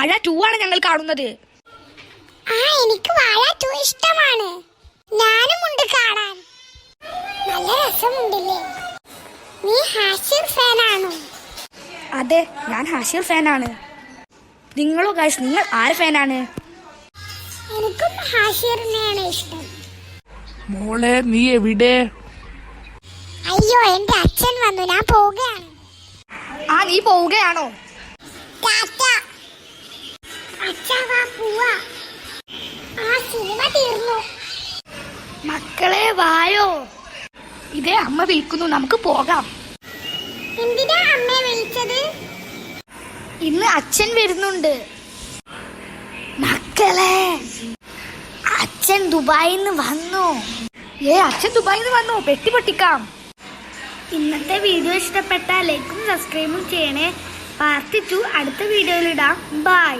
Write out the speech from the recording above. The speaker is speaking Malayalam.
വാഴ 2 ആണ് ഞങ്ങൾ കാണുന്നത്. എനിക്ക് വാഴ 2 ഇഷ്ടമാണ്. ഞാനുമുണ്ട് കാണാൻ. നല്ല രസമുണ്ടല്ലേ. നീ ഹാഷിർ ഫാനാണോ? അതെ, ഞാൻ ഹാഷിർ ഫാനാണ്. നിങ്ങളോ ഗൈസ്, നിങ്ങൾ ആര് ഫാനാണ്? എനിക്കും ഹാഷിറിനെയാണ് ഇഷ്ടം. മോളെ നീ എവിടെ? അയ്യോ, എന്റെ അച്ഛൻ വന്നു, ഞാൻ പോവുകയാണ്. നീ പോവുകയാണോ? സിനിമ തീർന്നു. മക്കളെ വായോ, ഇതേ അമ്മ വിളിക്കുന്നു, നമുക്ക് പോകാം. എന്തിനാ അമ്മയെ വിളിച്ചത്? ഇന്ന് അച്ഛൻ വരുന്നുണ്ട്. മക്കളെ, അച്ഛൻ ദുബായിൽ നിന്ന് വന്നു. അച്ഛൻ ദുബായിൽ നിന്ന് വന്നു, പെട്ടി പൊട്ടിക്കാം. ഇന്നത്തെ വീഡിയോ ഇഷ്ടപ്പെട്ടാൽ ലൈക്കും സബ്സ്ക്രൈബും ചെയ്യണേ. പാർട്ട് 2 അടുത്ത വീഡിയോയിൽ ഇടാം. ബൈ.